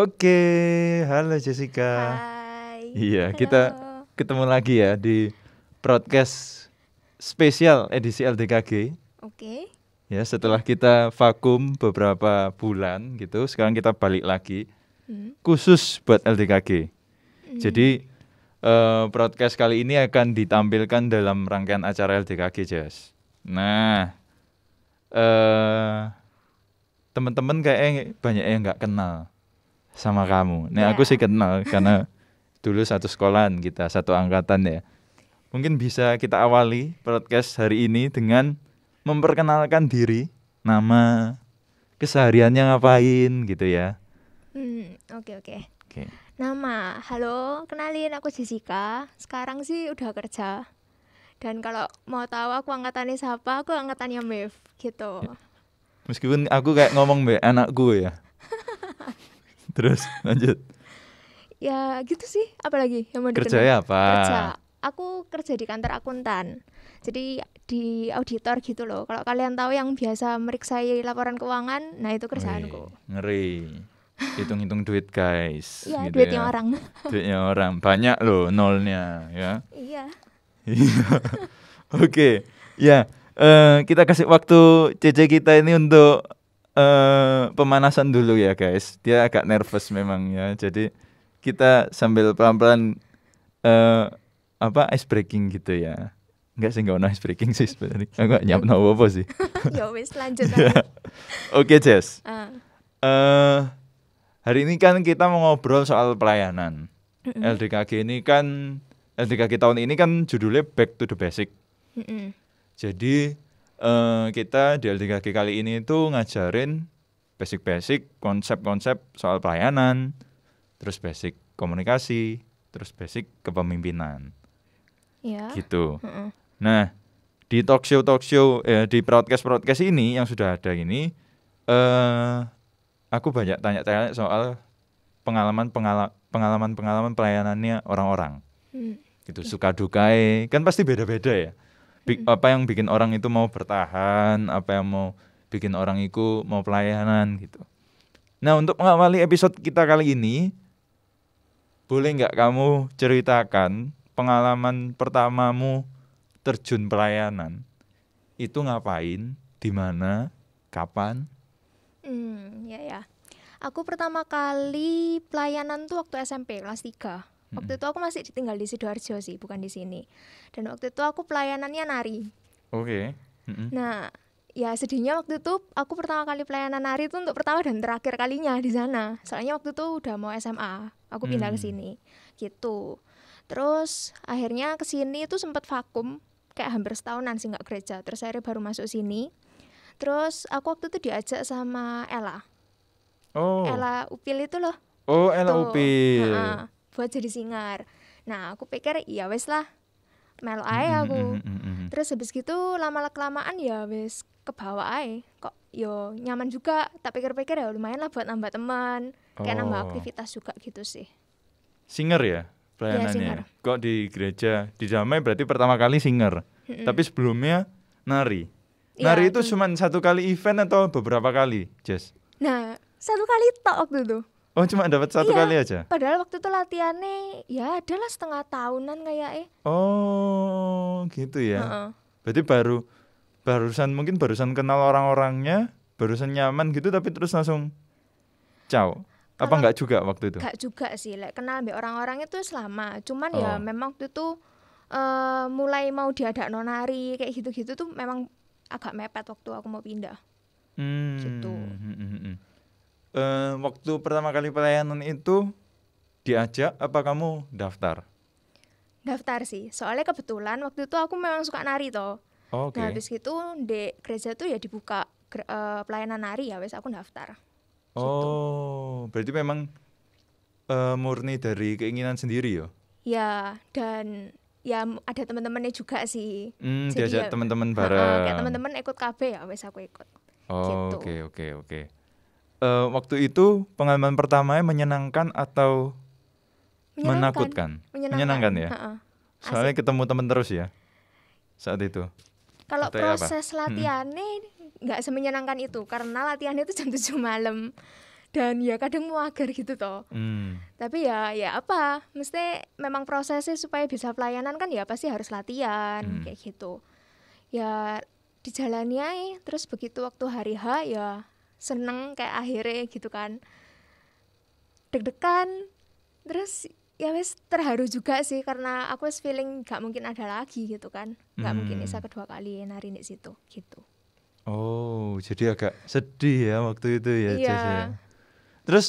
Oke, halo Jessica. Hai. Iya, Halo. kita ketemu lagi ya di podcast spesial edisi LDKG. Oke. Ya, setelah kita vakum beberapa bulan gitu, sekarang kita balik lagi khusus buat LDKG. Jadi podcast kali ini akan ditampilkan dalam rangkaian acara LDKG, Jess. Nah, teman-teman kayaknya banyak yang nggak kenal sama kamu. Nah, aku sih kenal karena dulu satu sekolahan kita, satu angkatan ya. Mungkin bisa kita awali podcast hari ini dengan memperkenalkan diri, nama, kesehariannya ngapain gitu ya. Oke. Nama, halo, kenalin aku Jessica. Sekarang sih udah kerja. Dan kalau mau tahu aku angkatannya siapa, aku angkatannya MEF gitu. Meskipun aku kayak ngomong mbak anakku ya. Terus lanjut. Ya gitu sih, apalagi yang mau dikenal. Kerjanya apa? Kerja. Aku kerja di kantor akuntan. Jadi di auditor gitu loh. Kalau kalian tahu yang biasa meriksai laporan keuangan, nah itu kerjaanku. Ngeri. Hitung-hitung duit guys. Iya, gitu duitnya ya. orang. Duitnya orang. Banyak loh nolnya ya. Iya. Oke. Ya, kita kasih waktu Cece kita ini untuk pemanasan dulu ya guys. Dia agak nervous memang ya. Jadi kita sambil pelan-pelan ice breaking gitu ya. Enggak sih, enggak ono ice breaking sih sebenarnya. Enggak nyampe apa sih. Ya wis lanjut aja. Oke, Jess. Hari ini kan kita mau ngobrol soal pelayanan. LDKG tahun ini kan judulnya Back to the Basic. Jadi kita di LDKG kali ini itu ngajarin basic-basic, konsep-konsep soal pelayanan, terus basic komunikasi, terus basic kepemimpinan. Ya. Gitu. Nah, di talk show di broadcast ini yang sudah ada ini, aku banyak tanya-tanya soal pengalaman pelayanannya orang-orang. Gitu, suka dukai kan pasti beda-beda ya. Apa yang bikin orang itu mau bertahan, apa yang mau bikin orang itu mau pelayanan gitu. Nah, untuk mengawali episode kita kali ini, boleh nggak kamu ceritakan pengalaman pertamamu terjun pelayanan? Itu ngapain, di mana, kapan? Ya. Aku pertama kali pelayanan tuh waktu SMP kelas 3. Waktu itu aku masih tinggal di Sidoarjo sih, bukan di sini. Dan waktu itu aku pelayanannya nari. Oke. Nah, ya sedihnya waktu itu aku pertama kali pelayanan nari itu untuk pertama dan terakhir kalinya di sana. Soalnya waktu itu udah mau SMA, aku pindah ke sini. Gitu. Terus akhirnya ke sini itu sempat vakum, kayak hampir setahunan sih nggak gereja. Terus akhirnya baru masuk sini. Terus aku waktu itu diajak sama Ella. Ella Upil itu loh. Ella Upil. Buat jadi singar. Nah, aku pikir ya wes lah, melo ae aku. Terus habis gitu lama-kelamaan ya wes kebawa ae. Kok yo nyaman juga. Tak pikir-pikir ya lumayan lah buat nambah teman, kayak nambah aktivitas juga gitu sih. Singer ya pelayanannya? Iya, singer. Kok di gereja di Damai berarti pertama kali singer. Tapi sebelumnya nari. Nari itu cuma satu kali event atau beberapa kali, Jess? Nah, satu kali tok waktu itu. Oh, cuma dapat satu kali aja? Padahal waktu itu latihannya ya adalah setengah tahunan kayaknya. Oh, gitu ya. Berarti barusan kenal orang-orangnya, barusan nyaman gitu, tapi terus langsung ciao. Apa enggak juga waktu itu? Enggak juga sih, kenal mbak orang-orangnya tuh selama. Cuman ya memang waktu itu mulai mau diadak nonari kayak gitu-gitu tuh memang agak mepet waktu aku mau pindah. Gitu. Waktu pertama kali pelayanan itu diajak apa kamu daftar? Daftar sih, soalnya kebetulan waktu itu aku memang suka nari toh. Nah habis itu di gereja tuh ya dibuka pelayanan nari, ya wes aku daftar. Gitu. Berarti memang murni dari keinginan sendiri ya? Ya, dan ya ada teman-temannya juga sih. Jadi diajak teman-teman bareng. Kayak teman-teman ikut KB ya wes aku ikut. Gitu. Oke. Waktu itu pengalaman pertamanya menyenangkan atau menakutkan? Menyenangkan ya? Soalnya ketemu teman terus ya saat itu. Kalau proses latihannya nggak semenyenangkan itu, karena latihannya itu jam 7 malam. dan ya kadang mager gitu toh. Tapi ya apa, mesti memang prosesnya supaya bisa pelayanan kan ya pasti harus latihan kayak gitu. Ya dijalani aja, terus begitu waktu hari H ya seneng kayak akhirnya gitu kan. Deg-degan, terus ya wes terharu juga sih karena aku wes feeling gak mungkin ada lagi gitu kan. Gak mungkin bisa kedua kali nari di situ gitu. Oh, jadi agak sedih ya waktu itu ya, Iya. Jess ya. Terus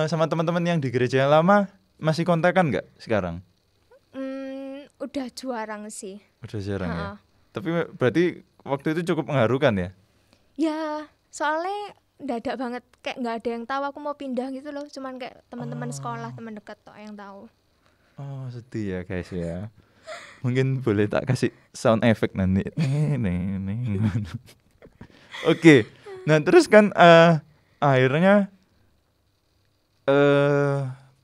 sama teman-teman yang di gereja yang lama masih kontakan nggak sekarang? Udah jarang sih. Udah jarang ya. Tapi berarti waktu itu cukup mengharukan ya? Ya, soalnya dadak banget, kayak nggak ada yang tahu aku mau pindah gitu loh. Cuman kayak teman-teman sekolah, teman dekat toh yang tahu. Oh, sedih ya guys ya. Mungkin boleh tak kasih sound effect nanti. Oke. Nah, terus kan akhirnya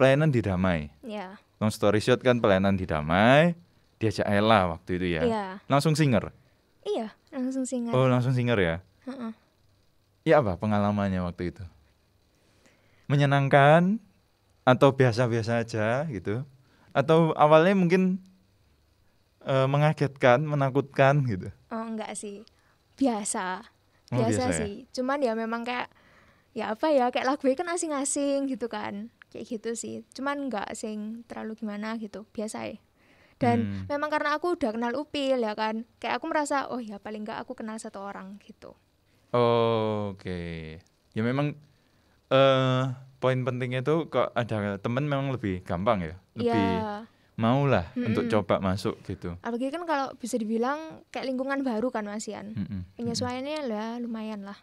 pelayanan di Damai. Ya. Long story short kan pelayanan di Damai, diajak Ella waktu itu ya. Iya. Langsung singer. Iya, langsung singer. Oh, langsung singer ya. Ya apa pengalamannya waktu itu? Menyenangkan atau biasa-biasa aja gitu? Atau awalnya mungkin mengagetkan, menakutkan gitu? Oh, enggak sih. Biasa. Oh, biasa sih. Cuman ya memang kayak ya apa ya, kayak lagunya kan asing-asing gitu kan. Kayak gitu sih. Cuman enggak sing terlalu gimana gitu. Biasa ya. Dan memang karena aku udah kenal Upil ya kan. Kayak aku merasa oh ya paling enggak aku kenal satu orang gitu. Oh, oke. Ya memang poin pentingnya itu kok ada temen memang lebih gampang ya. Lebih mau lah untuk coba masuk gitu. Apalagi kan kalau bisa dibilang kayak lingkungan baru kan Mas Ian. Penyesuaiannya lah lumayan lah.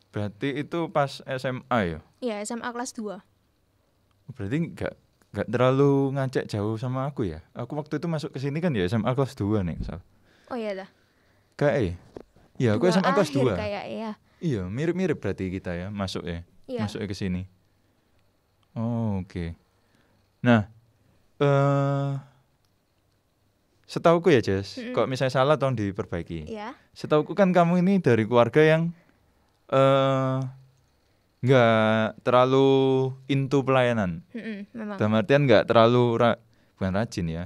Berarti itu pas SMA ya? Iya, SMA kelas 2. Berarti nggak terlalu ngajak jauh sama aku ya? Aku waktu itu masuk ke sini kan ya SMA kelas 2 nih misal. Oh iya dah. Kayak iya, aku SMA kelas 2. Kayak ya. Iya, mirip-mirip berarti kita ya masuk ya. Iya. Masuk ke sini. Oh, oke. Nah, setauku ya Jess, kok misalnya salah tolong diperbaiki. Iya. Setauku kan kamu ini dari keluarga yang nggak terlalu into pelayanan. Memang. Dalam artian nggak terlalu bukan rajin ya.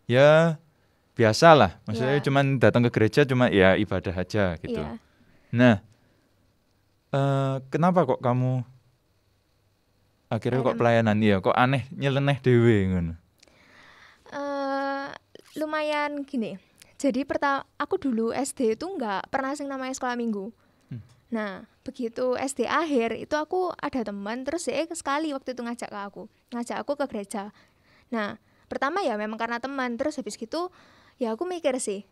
Ya biasa lah, maksudnya cuman datang ke gereja cuma ya ibadah aja gitu. Yeah. Nah, kenapa kok kamu akhirnya kok pelayanan ya? Kok aneh nyeleneh dewe ngono? Lumayan gini. Jadi aku dulu SD itu nggak pernah sing namanya sekolah minggu. Nah, begitu SD akhir itu aku ada teman terus sekali waktu itu ngajak aku ke gereja. Nah, pertama ya memang karena teman, terus habis gitu ya aku mikir sih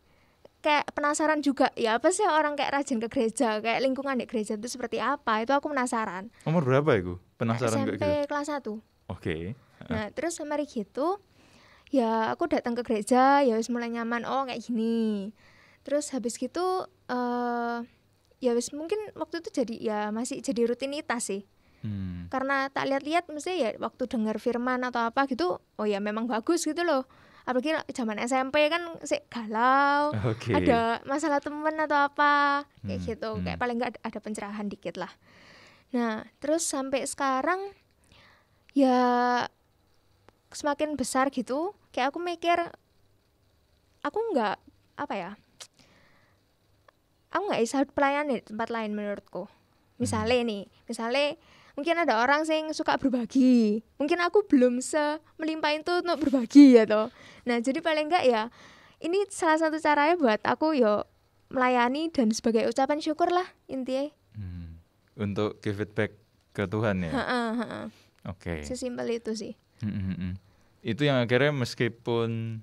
kayak penasaran juga ya apa sih orang kayak rajin ke gereja, kayak lingkungan di gereja itu seperti apa, itu aku penasaran. Umur berapa itu? Penasaran SMP kayak gitu? kelas 1. Oke. Nah terus mari gitu ya aku datang ke gereja ya wis mulai nyaman, oh kayak gini. Terus habis gitu ya wis mungkin waktu itu jadi ya masih jadi rutinitas sih. Karena tak lihat-lihat mesti ya waktu dengar firman atau apa gitu, oh ya memang bagus gitu loh. Apalagi zaman SMP kan sih galau, ada masalah temen atau apa kayak gitu, kayak paling nggak ada pencerahan dikit lah. Nah terus sampai sekarang ya semakin besar gitu, kayak aku mikir aku nggak apa ya, aku nggak bisa pelayanan di tempat lain menurutku. Misalnya mungkin ada orang yang suka berbagi, mungkin aku belum melimpah itu untuk berbagi ya toh. Nah jadi paling enggak ya ini salah satu caranya buat aku yo melayani dan sebagai ucapan syukur lah intinya. Untuk give it back ke Tuhan ya. Oke. Sesimpel itu sih. Itu yang akhirnya meskipun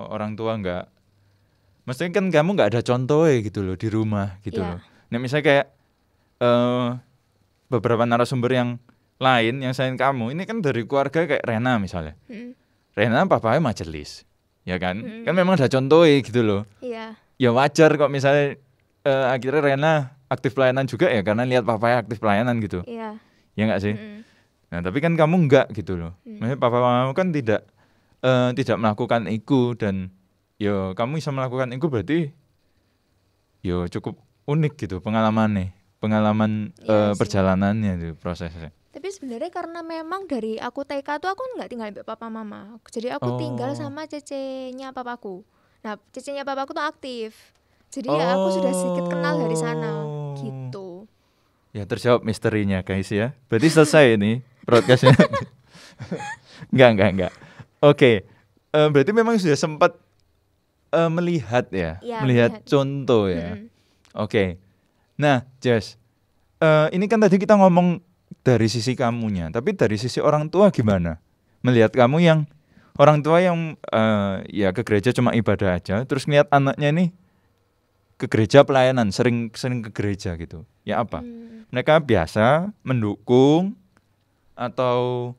orang tua enggak, maksudnya kan kamu enggak ada contoh gitu loh di rumah gitu loh. Nah misalnya kayak beberapa narasumber yang lain yang sayang kamu ini kan dari keluarga kayak Rena misalnya. Rena papanya majelis, ya kan? Kan memang ada contoh gitu loh. Iya. Ya wajar kok misalnya akhirnya Rena aktif pelayanan juga ya karena lihat papanya aktif pelayanan gitu. Iya. Ya enggak sih? Nah tapi kan kamu enggak gitu loh. Maksudnya papa mamamu kan tidak melakukan itu dan yo kamu bisa melakukan itu berarti yo cukup unik gitu pengalamannya pengalaman Iya sih. perjalanannya itu prosesnya. Tapi sebenarnya karena memang dari aku TK tuh aku nggak tinggal sama papa mama. Jadi aku tinggal Oh. sama cecenya papaku. Nah, cecenya papaku tuh aktif. Jadi ya aku sudah sedikit kenal dari sana gitu. Ya terjawab misterinya guys ya. Berarti selesai ini broadcastnya. Enggak. Oke. Berarti memang sudah sempat melihat ya, Ya, melihat melihat. contoh ya. Mm-mm. Oke. Nah, Jess, ini kan tadi kita ngomong dari sisi kamunya, tapi dari sisi orang tua gimana? Melihat kamu yang orang tua yang ya ke gereja cuma ibadah aja, terus ngeliat anaknya nih ke gereja pelayanan, sering ke gereja gitu. Ya apa? Mereka biasa mendukung atau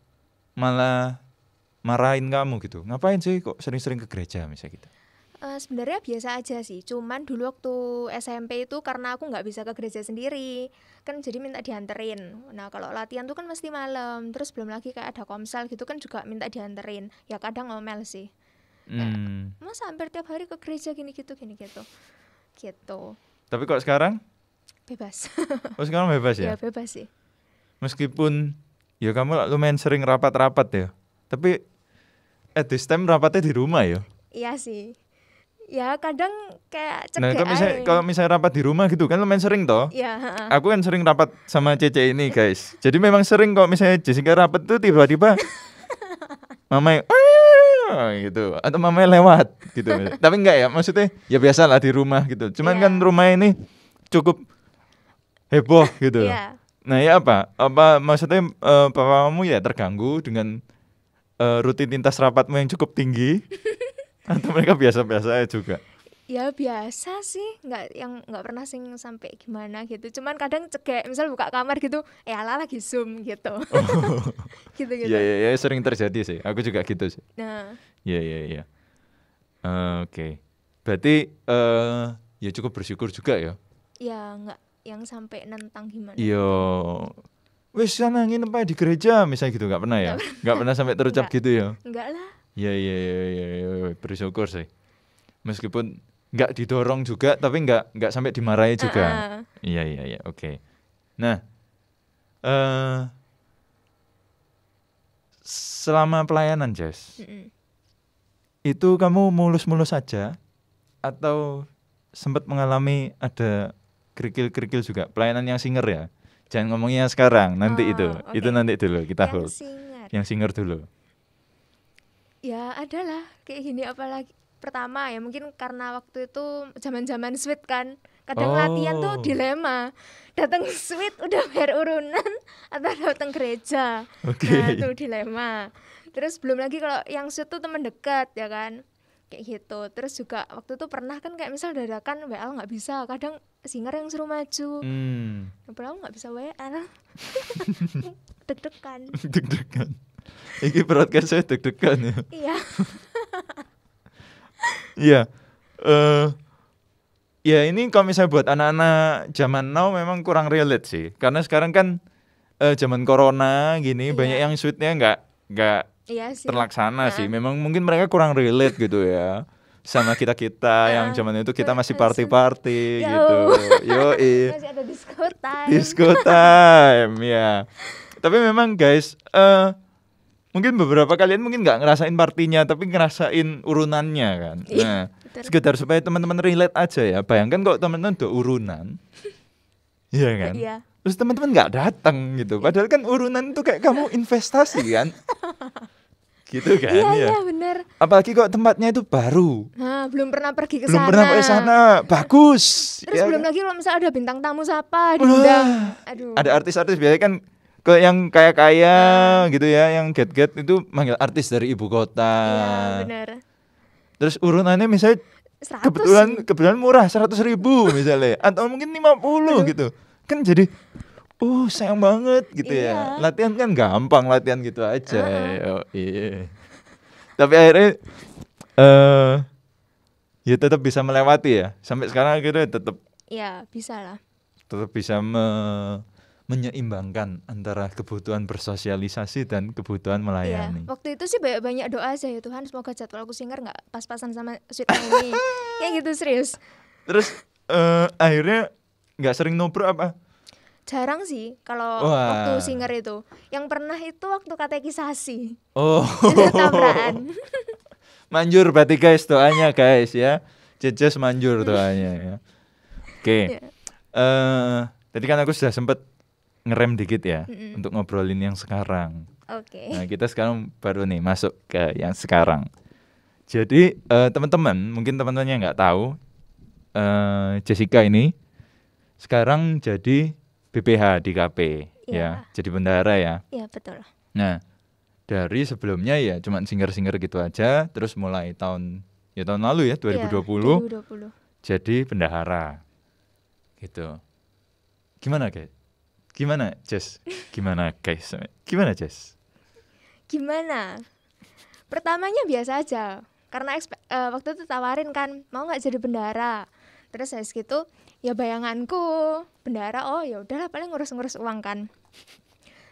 malah marahin kamu gitu. Ngapain sih kok sering-sering ke gereja misalnya gitu? Sebenarnya biasa aja sih. Cuman dulu waktu SMP itu karena aku nggak bisa ke gereja sendiri, kan jadi minta dianterin. Nah kalau latihan tuh kan mesti malam. Terus belum lagi kayak ada komsel gitu kan juga minta dianterin. Ya kadang ngomel sih. Kayak, masa hampir tiap hari ke gereja gini gitu. Gitu. Tapi kok sekarang? Bebas. Oh sekarang bebas ya? Ya bebas sih. Meskipun ya kamu lumayan sering rapat-rapat ya. Tapi at this time rapatnya di rumah ya. Iya sih. Ya kadang kayak Nah cegek kalau misalnya rapat di rumah gitu kan lumayan sering toh. Ya. Aku kan sering rapat sama Cece ini guys. Jadi memang sering kok misalnya Jessica rapat tuh tiba-tiba mamanya gitu atau mamanya lewat gitu. Tapi enggak ya, maksudnya ya biasa lah di rumah gitu. Cuman kan rumah ini cukup heboh gitu. Nah ya apa maksudnya papamu ya terganggu dengan rutinitas rapatmu yang cukup tinggi atau mereka biasa-biasa aja juga? Ya biasa sih, nggak pernah sing sampai gimana gitu. Cuman kadang cegek, misal buka kamar gitu, ala lagi Zoom gitu. gitu. Ya sering terjadi sih. Aku juga gitu sih. Nah. Ya. Oke. Berarti ya cukup bersyukur juga ya. Ya nggak yang sampai nentang gimana. Iya. Wes sana nginep aja di gereja misalnya gitu, nggak pernah ya? Nggak pernah sampai terucap gitu ya? Enggak lah. Ya, bersyukur sih. Meskipun nggak didorong juga, tapi nggak sampai dimarahi juga. Iya, oke. Nah, selama pelayanan Jess, itu kamu mulus-mulus saja atau sempat mengalami ada kerikil-kerikil juga? Pelayanan yang singer ya? Jangan ngomongnya sekarang, nanti itu nanti dulu kita hold. Yang singer dulu. Ya adalah kayak gini, apalagi pertama ya mungkin karena waktu itu zaman-zaman sweet kan. Kadang latihan tuh dilema. Datang sweet udah bayar urunan atau datang gereja. Nah, itu dilema. Terus belum lagi kalau yang sweet tuh teman dekat ya kan. Kayak gitu. Terus juga waktu itu pernah kan kayak misal dadakan WL nggak bisa. Kadang singer yang suruh maju. Padahal nggak bisa WL. Deg-degan. Ini broadcast saya deg-degan ya. Iya. Iya. Ya ini kalau misalnya buat anak-anak zaman now memang kurang relate sih. Karena sekarang kan zaman corona gini banyak yang sweetnya nggak terlaksana sih. Memang mungkin mereka kurang relate gitu ya. Sama kita yang zaman itu kita masih party gitu. Masih ada disco time ya. Tapi memang guys, mungkin beberapa kalian mungkin nggak ngerasain partinya, tapi ngerasain urunannya kan. Nah, sekedar supaya teman-teman relate aja ya. Bayangkan kalau teman-teman udah urunan, iya kan? Iya. Terus teman-teman nggak datang gitu. Padahal kan urunan itu kayak kamu investasi kan. Gitu kan? Iya benar. Apalagi kok tempatnya itu baru. Nah, belum pernah pergi ke sana. Belum pernah pergi sana. Bagus. Terus belum lagi kalau misalnya ada bintang tamu siapa diundang. Aduh. Ada artis-artis biasanya kan ke yang kaya-kaya gitu ya, yang get-get itu manggil artis dari ibu kota. Iya, benar. Terus urunannya misalnya 100 kebetulan murah 100.000 misalnya atau mungkin 50 gitu. Kan jadi sayang banget gitu ya. Latihan kan gampang, latihan gitu aja. Iya. Tapi akhirnya ya tetap bisa melewati ya. Sampai sekarang akhirnya tetap bisa lah. Tetap bisa menyeimbangkan antara kebutuhan bersosialisasi dan kebutuhan melayani. Waktu itu sih banyak doa aja ya, Tuhan semoga jadwal aku singer nggak pas-pasan sama sweet ini. Kayak gitu serius. Terus akhirnya nggak sering nobrok apa? Jarang sih kalau Wah. waktu singer itu. Yang pernah itu waktu katekisasi. Oh. Itu tabrakan. Manjur berarti guys doanya guys ya. Jejes manjur doanya ya. Oke. Ya. Tadi kan aku sudah sempet ngerem dikit ya untuk ngobrolin yang sekarang. Oke. Nah, kita sekarang baru nih masuk ke yang sekarang. Jadi teman-teman, mungkin teman-teman yang nggak tahu, Jessica ini sekarang jadi BPH di KP ya, jadi bendahara ya. Iya, betul. Nah, dari sebelumnya ya cuma singer-singer gitu aja, terus mulai tahun lalu ya 2020, 2020. jadi bendahara. Gitu. Gimana guys? Gimana Jess? Gimana guys? Gimana Jess? Gimana? Pertamanya biasa aja. Karena waktu itu tawarin kan, mau nggak jadi bendahara. Terus habis gitu, ya bayanganku bendahara, oh ya udahlah paling ngurus-ngurus uang kan.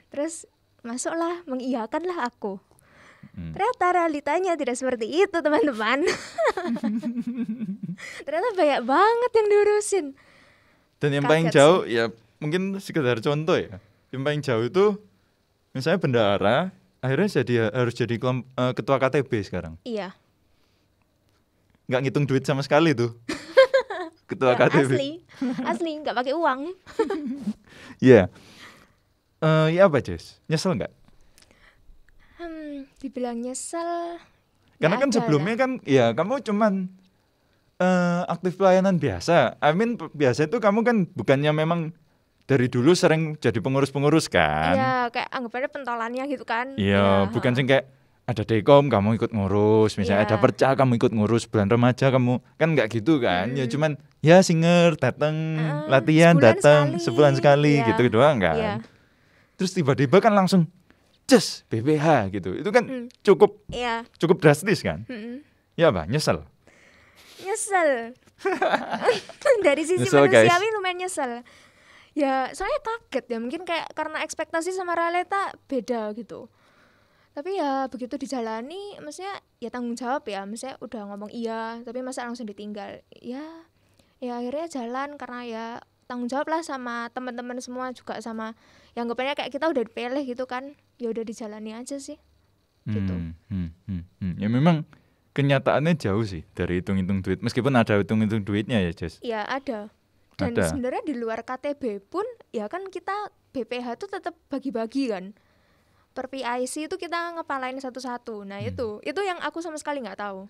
Terus masuklah, mengiyakanlah aku. Ternyata realitanya tidak seperti itu teman-teman. Ternyata banyak banget yang diurusin. Dan yang Kaget paling jauh ya mungkin sekedar contoh ya. Yang paling jauh itu misalnya bendahara akhirnya harus jadi ketua KTB sekarang. Iya. Nggak ngitung duit sama sekali tuh. Ketua Ya, KTB. asli nggak pakai uang. Iya. Ya apa Jess? Nyesel nggak? Dibilang nyesel. Karena kan sebelumnya kan ya kamu cuman aktif pelayanan biasa. Biasa itu kamu kan bukannya memang dari dulu sering jadi pengurus-pengurus kan? Iya, kayak anggapannya pentolannya gitu kan. Iya, bukan sih kayak ada dekom kamu ikut ngurus, misalnya ada perca kamu ikut ngurus, bulan remaja kamu kan nggak gitu kan? Ya cuman ya singer datang latihan datang sebulan sekali gitu doang kan? Iya. Terus tiba-tiba kan langsung just BPH gitu, itu kan cukup drastis kan? Ya apa? Nyesel. Dari sisi Nyesel, manusiawi guys. lumayan nyesel. Ya soalnya kaget ya, mungkin kayak karena ekspektasi sama realita beda gitu. Tapi ya begitu dijalani, maksudnya ya tanggung jawab ya, maksudnya udah ngomong iya, tapi masa langsung ditinggal. Ya akhirnya jalan karena ya tanggung jawab lah sama teman-teman semua juga, sama yang anggapannya kayak kita udah dipilih gitu kan, ya udah dijalani aja sih. Gitu. Ya memang kenyataannya jauh sih dari hitung-hitung duit, meskipun ada hitung-hitung duitnya ya Jess. Iya ada. Dan sebenarnya di luar KTB pun ya kan kita BPH tuh tetap bagi-bagi kan. Per PIC itu kita ngepalain satu-satu. Nah itu yang aku sama sekali nggak tahu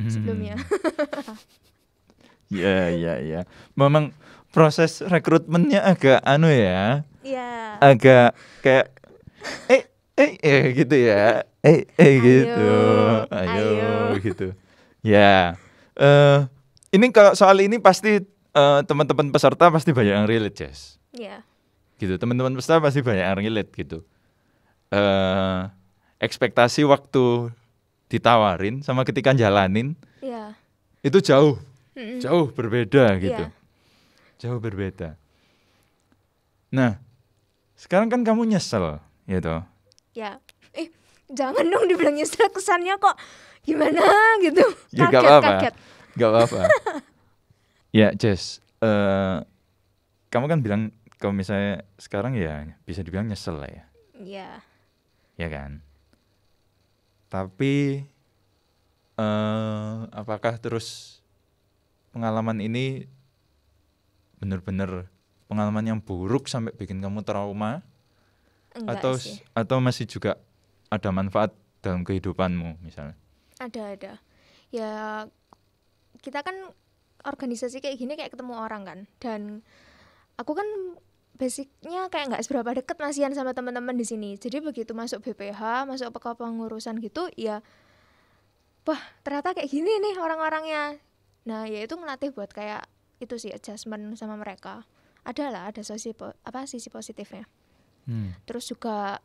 sebelumnya. Ya. Memang proses rekrutmennya agak ya. Iya. Agak kayak gitu ya. Gitu. Ayo gitu. Ya. Ini kalau soal ini pasti teman-teman peserta pasti banyak yang relate, Jess. Iya. Gitu. Teman-teman peserta pasti banyak yang relate gitu. Ekspektasi waktu ditawarin sama ketika jalanin itu jauh berbeda gitu. Jauh berbeda. Nah, sekarang kan kamu nyesel gitu. Ya, jangan dong dibilang nyesel, kesannya kok gimana gitu. Ya kaget. Gak apa-apa. Ya Jess, kamu kan bilang kalau misalnya sekarang ya bisa dibilang nyesel lah ya. Iya. Ya kan. Tapi apakah terus pengalaman ini benar-benar pengalaman yang buruk sampai bikin kamu trauma? Enggak atau masih juga ada manfaat dalam kehidupanmu misalnya? Ada. Ya kita kan organisasi kayak gini kayak ketemu orang kan. Dan aku kan basicnya kayak nggak seberapa deket masihan sama teman-teman di sini. Jadi begitu masuk BPH, masuk ke pengurusan gitu, ya, wah ternyata kayak gini nih orang-orangnya. Nah ya itu ngelatih buat kayak itu sih adjustment sama mereka. Ada sisi positifnya. Terus juga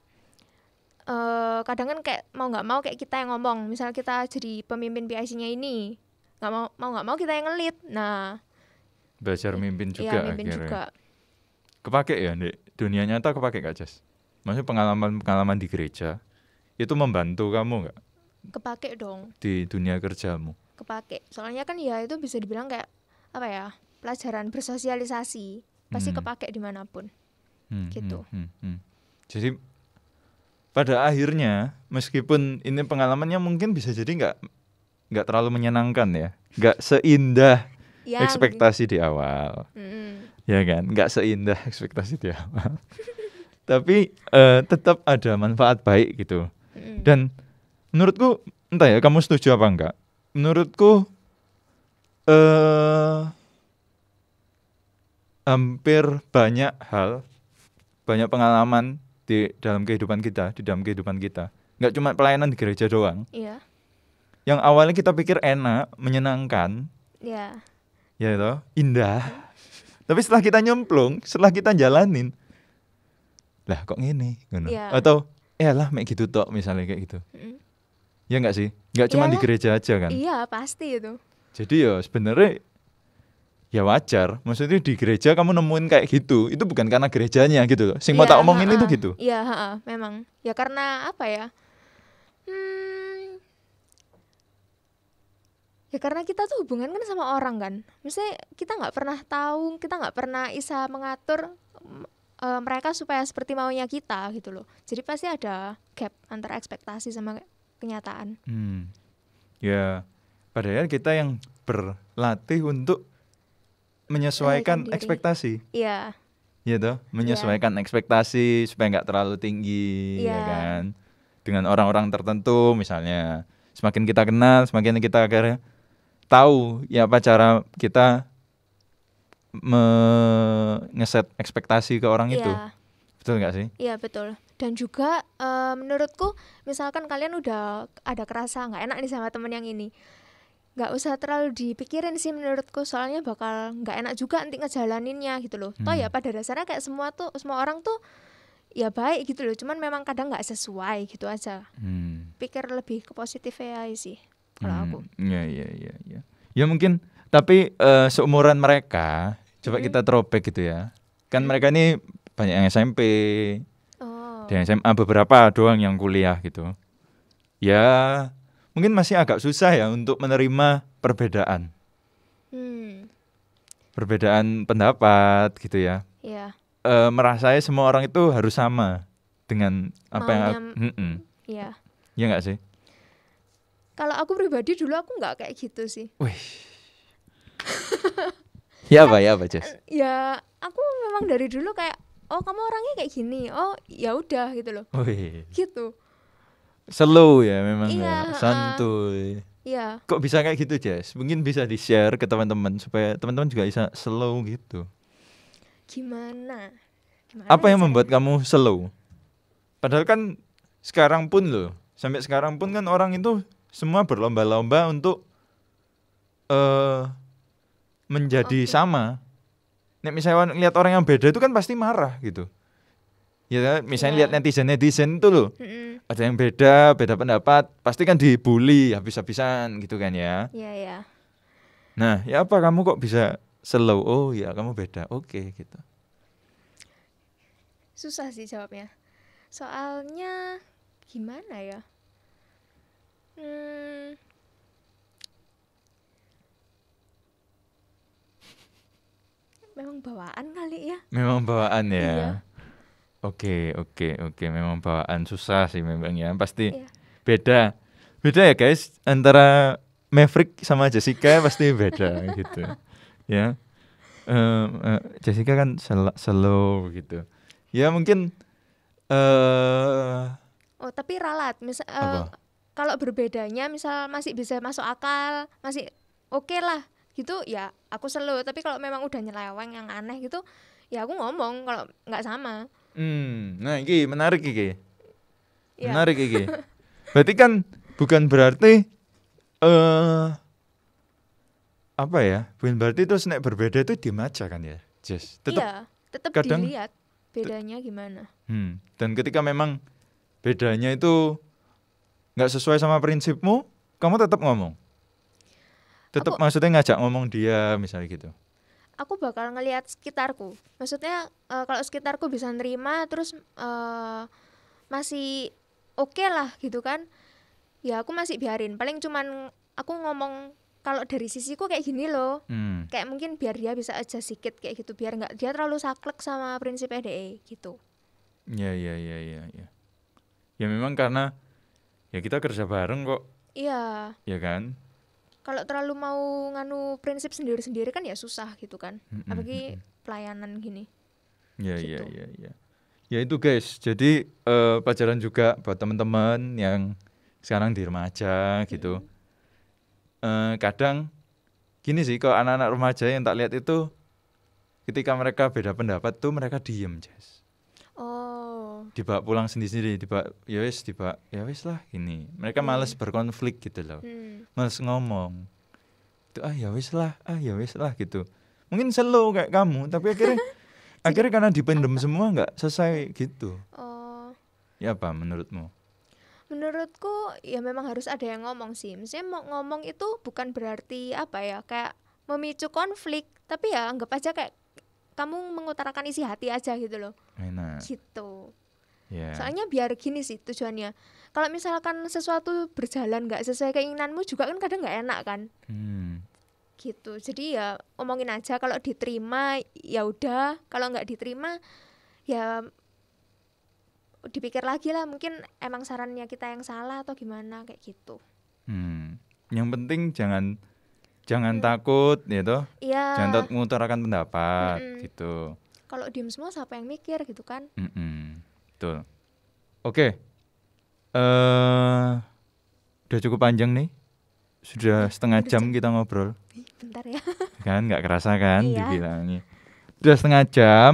kadang kan kayak mau nggak mau kayak kita yang ngomong, misal kita jadi pemimpin PIC-nya ini, nggak mau kita yang ngelit. Nah belajar mimpin juga. Iya, mimpin juga. Kepake ya di dunia nyata, kepake gak Jess? Maksudnya pengalaman di gereja itu membantu kamu gak? Kepake dong. Di dunia kerjamu? Kepake. Soalnya kan ya itu bisa dibilang kayak apa ya, pelajaran bersosialisasi. Pasti kepake dimanapun. gitu. Jadi pada akhirnya meskipun ini pengalamannya mungkin bisa jadi nggak terlalu menyenangkan ya, nggak seindah Ya, ekspektasi di awal, ya kan, nggak seindah ekspektasi di awal. Tapi tetap ada manfaat baik gitu. Dan menurutku, entah ya kamu setuju apa enggak, menurutku hampir banyak hal, banyak pengalaman di dalam kehidupan kita, nggak cuma pelayanan di gereja doang, Iya. yang awalnya kita pikir enak, menyenangkan, Ya. ya toh, indah, tapi setelah kita nyemplung, setelah kita jalanin, lah kok gini, Iya. atau lah kayak gitu tok, misalnya kayak gitu. Ya nggak sih, nggak cuma di Iyalah. gereja aja kan. Iya, pasti itu. Jadi ya sebenarnya ya wajar, maksudnya di gereja kamu nemuin kayak gitu, itu bukan karena gerejanya gitu loh. Sing mau tak omongin itu gitu. Iya, memang. Ya karena apa ya? Ya karena kita tuh hubungan kan sama orang kan. Misalnya kita nggak pernah tahu, kita nggak pernah bisa mengatur mereka supaya seperti maunya kita gitu loh. Jadi pasti ada gap antara ekspektasi sama kenyataan. Ya, padahal kita yang berlatih untuk menyesuaikan ekspektasi. Iya. Iya toh, menyesuaikan ekspektasi supaya nggak terlalu tinggi, ya kan. Dengan orang-orang tertentu misalnya. Semakin kita kenal, semakin kita akhirnya tahu ya apa cara kita ngeset ekspektasi ke orang itu. Betul nggak sih? Iya, betul. Dan juga menurutku misalkan kalian udah ada kerasa nggak enak nih sama temen yang ini, nggak usah terlalu dipikirin sih menurutku, soalnya bakal nggak enak juga nanti ngejalaninnya gitu loh. Toh ya pada dasarnya kayak semua orang tuh ya baik gitu loh, cuman memang kadang nggak sesuai gitu aja. Pikir lebih ke positif ya sih kalau aku. Iya. Ya mungkin, tapi seumuran mereka, coba kita throwback gitu ya. Kan mereka ini banyak yang SMP, dan SMA beberapa doang yang kuliah gitu. Ya mungkin masih agak susah ya untuk menerima perbedaan. Perbedaan pendapat gitu ya. Iya. Merasanya semua orang itu harus sama dengan apa yang Iya. Ya nggak sih? Kalau aku pribadi dulu aku nggak kayak gitu sih. Wih. Ya apa Jess? Ya aku memang dari dulu kayak, oh kamu orangnya kayak gini, oh ya udah gitu loh. Wih. Gitu. Slow ya memang, iya, ya, santuy. Iya. Kok bisa kayak gitu Jess? Mungkin bisa di-share ke teman-teman supaya teman-teman juga bisa slow gitu. Gimana apa yang membuat kamu slow? Padahal kan sekarang pun loh, sampai sekarang pun kan orang itu semua berlomba-lomba untuk menjadi sama. Nek misalnya lihat orang yang beda itu kan pasti marah gitu. Ya misalnya lihat netizen itu loh. Ada yang beda pendapat, pasti kan dibully habis-habisan gitu kan ya. Iya. Nah, ya apa kamu kok bisa slow? Oh ya kamu beda. Oke, gitu. Susah sih jawabnya. Soalnya gimana ya? Memang bawaan kali ya. Memang bawaan ya. Iya. Oke. Memang bawaan, susah sih memang ya. Pasti beda ya guys. Antara Maverick sama Jessica pasti beda gitu. Ya. Jessica kan slow gitu. Ya mungkin. Oh tapi ralat. Kalau berbedanya misal masih bisa masuk akal, masih oke lah gitu ya aku slow. Tapi kalau memang udah nyeleweng yang aneh gitu ya aku ngomong kalau nggak sama. Nah ini menarik ini. Menarik ini. Berarti kan bukan berarti apa ya? Bukan berarti itu nek berbeda itu diem aja kan ya, Jess? Tetap kadang dilihat bedanya gimana. Dan ketika memang bedanya itu nggak sesuai sama prinsipmu, kamu tetap ngomong. Tetap maksudnya ngajak ngomong dia misalnya gitu. Aku bakal ngelihat sekitarku. Maksudnya kalau sekitarku bisa nerima terus masih oke lah gitu kan. Ya aku masih biarin. Paling cuman aku ngomong kalau dari sisiku kayak gini loh. Hmm. Kayak mungkin biar dia bisa adjust sedikit kayak gitu, biar nggak dia terlalu saklek sama prinsip EDE gitu. Ya. Ya memang karena ya kita kerja bareng kok, Iya, ya kan? kalau terlalu mau nganu prinsip sendiri-sendiri kan ya susah gitu kan. Apalagi pelayanan gini. Ya. Gitu. Ya itu guys. Jadi pelajaran juga buat teman-teman yang sekarang di remaja gitu. Kadang gini sih, kalau anak-anak remaja yang tak lihat itu ketika mereka beda pendapat tuh mereka diem, Jess. Oh. Dibawa pulang sendiri-sendiri, dibawa ya wes lah ini. Mereka males berkonflik gitu loh. Males ngomong. Itu ya wes lah gitu. Mungkin slow kayak kamu, tapi akhirnya karena dipendem semua nggak selesai gitu. Oh. Ya apa menurutmu? Menurutku ya memang harus ada yang ngomong sih. Maksudnya mau ngomong itu bukan berarti apa ya, kayak memicu konflik, tapi ya anggap aja kayak kamu mengutarakan isi hati aja gitu loh. Enak. Gitu. Ya. Soalnya biar gini sih tujuannya. Kalau misalkan sesuatu berjalan nggak sesuai keinginanmu juga kan kadang nggak enak kan. Gitu. Jadi ya omongin aja, kalau diterima ya udah, kalau nggak diterima ya dipikir lagi lah, mungkin emang sarannya kita yang salah atau gimana kayak gitu. Yang penting jangan takut gitu. Iya. Jangan takut mengutarakan pendapat gitu. Kalau diem semua siapa yang mikir gitu kan. Betul. Oke. Udah cukup panjang nih. Sudah setengah jam kita ngobrol. Bentar ya. Kan nggak kerasa kan Iya. dibilangnya. Udah setengah jam.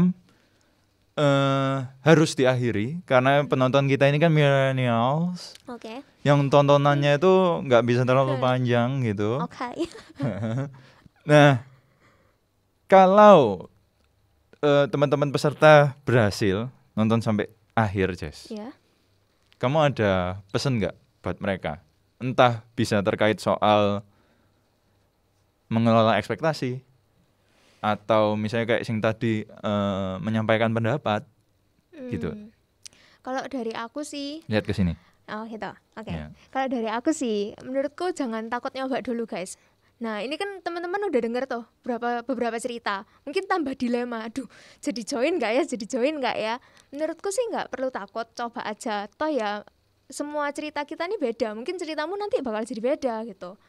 Harus diakhiri karena penonton kita ini kan millennials. Oke. Yang tontonannya itu nggak bisa terlalu panjang gitu. Oke. Nah, kalau teman-teman peserta berhasil nonton sampai akhir, Jess, Ya. kamu ada pesan nggak buat mereka? Entah bisa terkait soal mengelola ekspektasi, atau misalnya kayak sing tadi menyampaikan pendapat, gitu. Kalau dari aku sih, Lihat ke sini. oh gitu, oke. Ya. Kalau dari aku sih, menurutku jangan takut nyoba dulu guys. Nah ini kan teman-teman udah denger tuh beberapa cerita, mungkin tambah dilema, aduh jadi join nggak ya? Menurutku sih nggak perlu takut, coba aja. Toh ya semua cerita kita nih beda, mungkin ceritamu nanti bakal jadi beda gitu.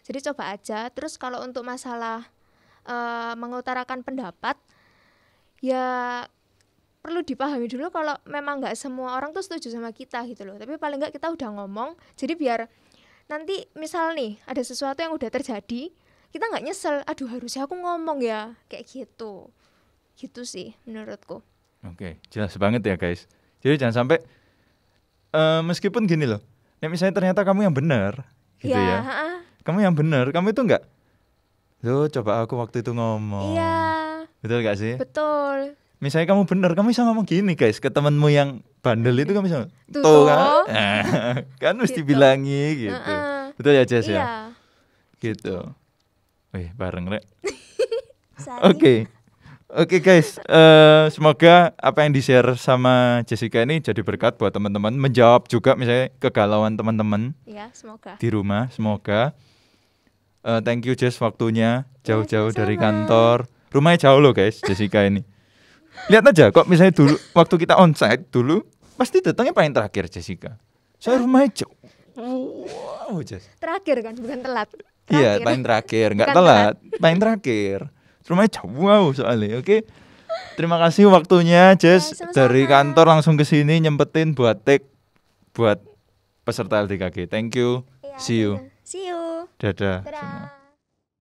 Jadi coba aja. Terus kalau untuk masalah mengutarakan pendapat, ya perlu dipahami dulu kalau memang nggak semua orang tuh setuju sama kita gitu loh. Tapi paling nggak kita udah ngomong, jadi biar nanti misal nih ada sesuatu yang udah terjadi, kita nggak nyesel, aduh harusnya aku ngomong ya, kayak gitu. Gitu sih menurutku. Oke, jelas banget ya guys. Jadi jangan sampai meskipun gini loh, misalnya ternyata kamu yang benar gitu ya. Kamu yang benar, kamu itu enggak, loh coba aku waktu itu ngomong. Iya. Betul gak sih? Betul. Misalnya kamu benar, kamu bisa ngomong gini guys ke temenmu yang bandel itu, kamu bisa Tuh kan? Kan mesti gitu. bilangi gitu. Betul ya Jess ya? Iya. Gitu. Wih bareng rek. Oke. Oke guys, semoga apa yang di-share sama Jessica ini jadi berkat buat teman-teman, menjawab juga misalnya kegalauan teman-teman Ya, semoga. di rumah, semoga. Thank you Jess waktunya, jauh-jauh sama-sama. dari kantor. Rumahnya jauh loh guys, Jessica ini. Lihat aja kok misalnya dulu waktu kita onsite dulu, pasti datangnya paling terakhir Jessica. Saya rumahnya jauh. Wow, Jess. Terakhir kan, bukan telat. Iya, paling terakhir, nggak Bukan telat, paling terakhir. Rumahnya jauh soalnya, oke. Terima kasih waktunya, Jess. Ya, sama-sama. Dari kantor langsung ke sini nyempetin buat take buat peserta LDKG. Thank you. Iya, See you. See you. Dadah. Dadah.